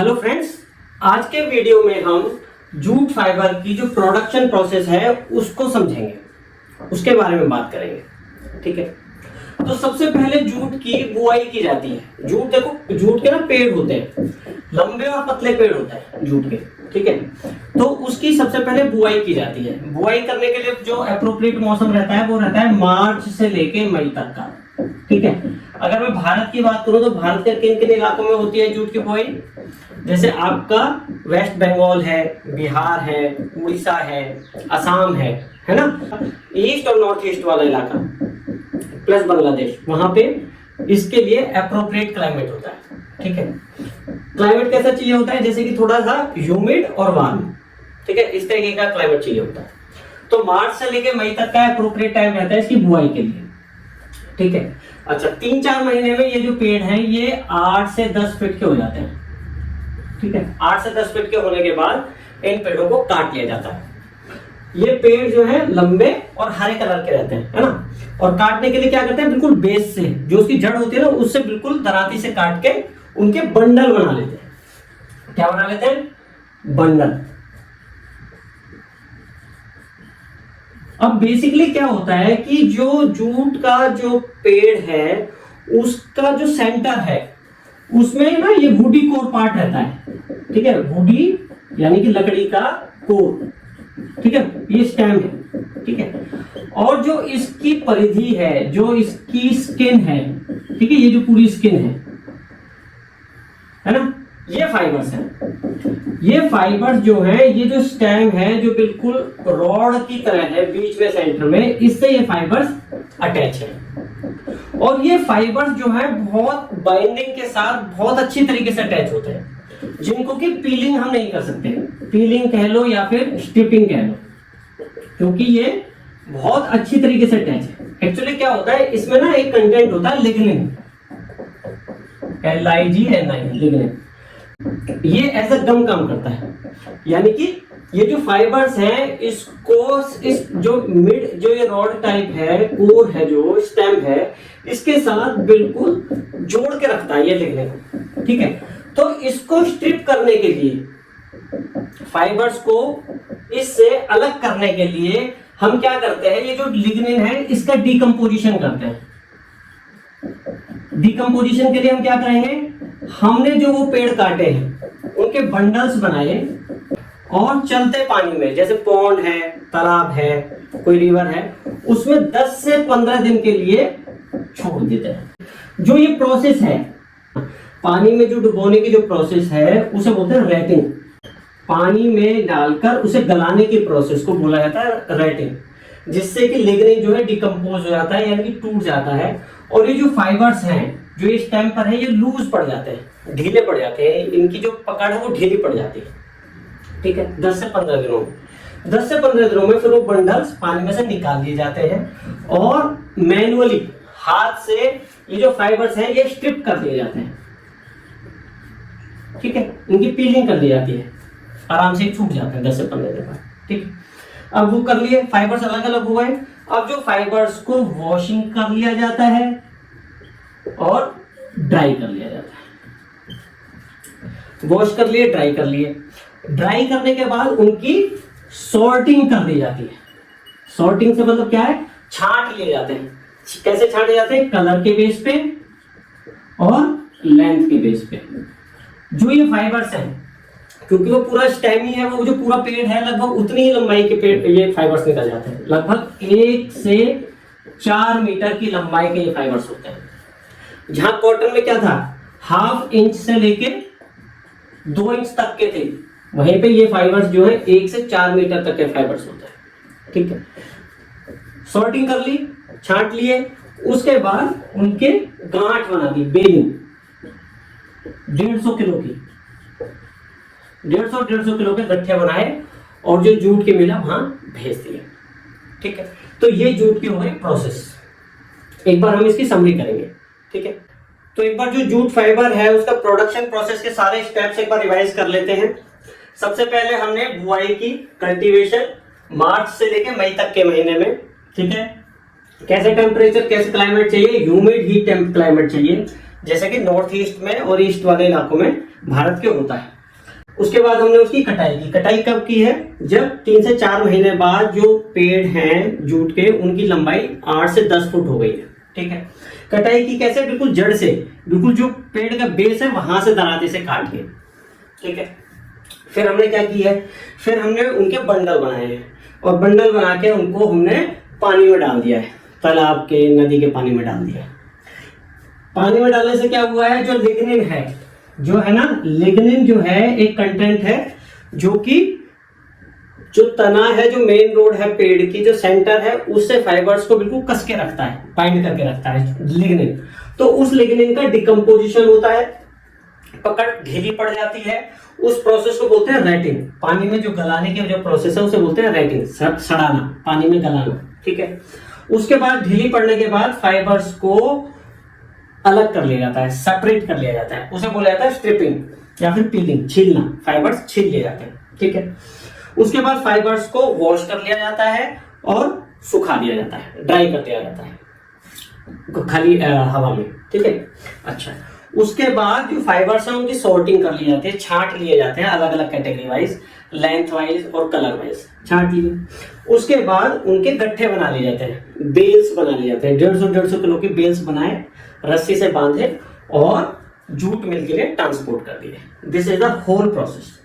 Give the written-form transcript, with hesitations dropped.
Hello friends, आज के video में हम जूट फाइबर की जो प्रोडक्शन प्रोसेस है उसको समझेंगे, उसके बारे में बात करेंगे। ठीक है, तो सबसे पहले जूट की बुआई की जाती है। जूट देखो, जूट के ना पेड़ होते हैं, लंबे और पतले पेड़ होते हैं जूट के। ठीक है, तो उसकी सबसे पहले बुआई की जाती है। बुआई करने के लिए जो अप्रोप्रिएट मौसम रहता है वो रहता है मार्च से लेके मई तक का। ठीक है, अगर मैं भारत की बात करूं तो भारत के किन किन इलाकों में होती है जूट की बुआई? जैसे आपका वेस्ट बंगाल है, बिहार है, उड़ीसा है, असम है ना, ईस्ट और नॉर्थ ईस्ट वाला इलाका प्लस बांग्लादेश, वहां पे इसके लिए अप्रोप्रिएट क्लाइमेट होता है। ठीक है, क्लाइमेट कैसा चाहिए होता है? जैसे कि थोड़ा सा ह्यूमिड और वार्म। ठीक है, इस तरीके का क्लाइमेट चाहिए होता है। तो मार्च से लेके मई तक का अप्रोप्रिएट टाइम रहता है इसकी बुआई के लिए। ठीक है, अच्छा 3-4 महीने में ये जो पेड़ हैं ये 8 से 10 फीट के हो जाते हैं। ठीक है, 8 से 10 फीट के होने के बाद इन पेड़ों को काट लिया जाता है। ये पेड़ जो है लंबे और हरे कलर के रहते हैं, है ना। और काटने के लिए क्या करते हैं, बिल्कुल बेस से, जो उसकी जड़ होती है ना, उससे बिल्कुल दराती से काट के उनके बंडल बना लेते हैं। क्या बना लेते हैं? बंडल। अब बेसिकली क्या होता है कि जो जूट का जो पेड़ है उसका जो सेंटर है उसमें ना ये वुडी कोर पार्ट रहता है। ठीक है, वुडी यानी कि लकड़ी का कोर। ठीक है, ये स्टेम है। ठीक है, और जो इसकी परिधि है, जो इसकी स्किन है, ठीक है, ये जो पूरी स्किन है ना, ये फाइबर्स हैं। ये फाइबर्स जो है, ये जो स्टेम है जो बिल्कुल रॉड की तरह है बीच में सेंटर में, इससे ये फाइबर्स अटैच है। और ये फाइबर्स जो है बहुत बाइंडिंग के साथ बहुत अच्छी तरीके से अटैच होते हैं, जिनको कि पीलिंग हम नहीं कर सकते। पीलिंग कह लो या फिर स्ट्रिपिंग कह लो, क्योंकि ये बहुत अच्छी तरीके से अटैच है। एक्चुअली क्या होता है, इसमें ना एक कंटेंट होता है लिग्निन, LIGNIN, लिग्निन। ये एज अ गम काम करता है, यानी कि ये जो फाइबर्स हैं इसको इस जो मिड जो ये रॉड टाइप है, कोर है, जो स्टेम है, इसके साथ बिल्कुल जोड़ के रखता है ये लिग्निन। ठीक है, तो इसको स्ट्रिप करने के लिए, फाइबर्स को इससे अलग करने के लिए हम क्या करते हैं, ये जो लिग्निन है इसका डिकम्पोजिशन करते हैं। डिकम्पोजिशन के लिए हम क्या करेंगे, हमने जो वो पेड़ काटे हैं उनके बंडल्स बनाए और चलते पानी में, जैसे पॉन्ड है, तालाब है, कोई रिवर है, उसमें 10 से 15 दिन के लिए छोड़ देते हैं। जो ये प्रोसेस है, पानी में जो डुबोने की जो प्रोसेस है उसे बोलते हैं रैटिंग। पानी में डालकर उसे गलाने की प्रोसेस को बोला जाता है रैटिंग, जिससे कि लिग्निन जो है डिकम्पोज हो जाता है, यानी कि टूट जाता है। और ये जो फाइबर्स हैं जो इस स्टेम पर है, ये लूज पड़ जाते हैं, ढीले पड़ जाते हैं, इनकी जो पकड़ है वो ढीली पड़ जाती है। ठीक है, 10 से 15 दिनों में, 10 से 15 दिनों में फिर वो बंडल्स पानी में से निकाल लिए जाते हैं और मैनुअली हाथ से ये जो फाइबर्स हैं ये स्ट्रिप कर लिए जाते हैं। ठीक है, इनकी पीलिंग कर ली जाती है, आराम से छूट जाते हैं 10 से 15 दिन बाद। ठीक है, अब वो कर लिए, फाइबर्स अलग अलग हुए। अब जो फाइबर्स को वॉशिंग कर लिया जाता है और ड्राई कर लिया जाता है। वॉश कर लिए, ड्राई कर लिए। ड्राई करने के बाद उनकी सॉर्टिंग कर दी जाती है। सॉर्टिंग से मतलब क्या है, छांट लिए जाते हैं। कैसे छांटे जाते हैं? कलर के बेस पे और लेंथ के बेस पे। जो ये फाइबर्स हैं, क्योंकि वो पूरा स्टेम ही है, वो जो पूरा पेड़ है लगभग उतनी ही लंबाई के पेड़ ये फाइबर्स निकल जाते हैं। लगभग 1 से 4 मीटर की लंबाई के ये फाइबर्स होते हैं। जहां कॉटन में क्या था, 1/2 इंच से लेके 2 इंच तक के थे, वहीं पे ये फाइबर्स जो है 1 से 4 मीटर तक के फाइबर्स होते हैं। ठीक है, सॉर्टिंग कर ली, छांट लिए, उसके बाद उनके गांठ बना दी, बेलिंग 150 किलो की, 150 किलो के गट्ठे बनाए और जो जूट के मिला वहां भेज दिए। ठीक है, तो ये जूट की हो गई प्रोसेस। एक बार हम इसकी समरी करेंगे। ठीक है, तो एक बार जो जूट फाइबर है उसका प्रोडक्शन प्रोसेस के सारे स्टेप्स एक बार रिवाइज कर लेते हैं। सबसे पहले हमने बुआई की, कल्टीवेशन मार्च से लेके मई तक के महीने में। ठीक है, कैसे टेम्परेचर, कैसे क्लाइमेट चाहिए, ह्यूमिड हीट टेम्प क्लाइमेट चाहिए, जैसे कि नॉर्थ ईस्ट में और ईस्ट वाले इलाकों में भारत के होता है। उसके बाद हमने उसकी कटाई की। कटाई कब की है? जब 3 से 4 महीने बाद जो पेड़ हैं जूट के, उनकी लंबाई 8 से 10 फुट हो गई है। ठीक है, कटाई की कैसे? बिल्कुल जड़ से, बिल्कुल जो पेड़ का बेस है वहां से दराते से काट के। ठीक है, फिर हमने क्या किया है? फिर हमने उनके बंडल बनाए हैं, और बंडल बना के उनको हमने पानी में डाल दिया है, तालाब के, नदी के पानी में डाल दिया है। पानी में डालने से क्या हुआ है? जो लिग्निन है, जो है ना, लिग्निन जो है एक कंटेंट है जो कि जो तना है, जो मेन रोड है पेड़ की, जो सेंटर है, उससे फाइबर्स को बिल्कुल कस के रखता है, बाइंड करके रखता है लिग्निन। तो उस लिग्निन का डिकम्पोजिशन होता है, पकड़ ढीली पड़ जाती है, उस प्रोसेस को बोलते हैं रेटिंग। पानी में जो गलाने की जो प्रोसेस है उसे बोलते हैं रेटिंग, सड़ाना, पानी में गलाना। ठीक है, उसके बाद ढीली पड़ने के बाद फाइबर्स को अलग कर लिया जाता है, सेपरेट कर लिया जाता है, उसे बोला जाता है स्ट्रिपिंग या फिर पीलिंग, छीलना। फाइबर्स छील लिए जाते हैं। ठीक है, उसके बाद फाइबर्स को वॉश कर लिया जाता है और सुखा दिया जाता है, ड्राई कर दिया जाता है खाली हवा में। ठीक है, अच्छा, उसके बाद जो फाइबर्स हैं उनकी सॉर्टिंग कर ली जाती है, छांट लिए जाते हैं अलग अलग कैटेगरी वाइज, लेंथ वाइज और कलर वाइज छांट लिए। उसके बाद उनके गट्ठे बना लिए जाते हैं, बेल्स बना लिए जाते हैं। 150 किलो के बेल्स बनाए, रस्सी से बांधे और जूट मिल के लिए ट्रांसपोर्ट कर दिए। This is the whole process.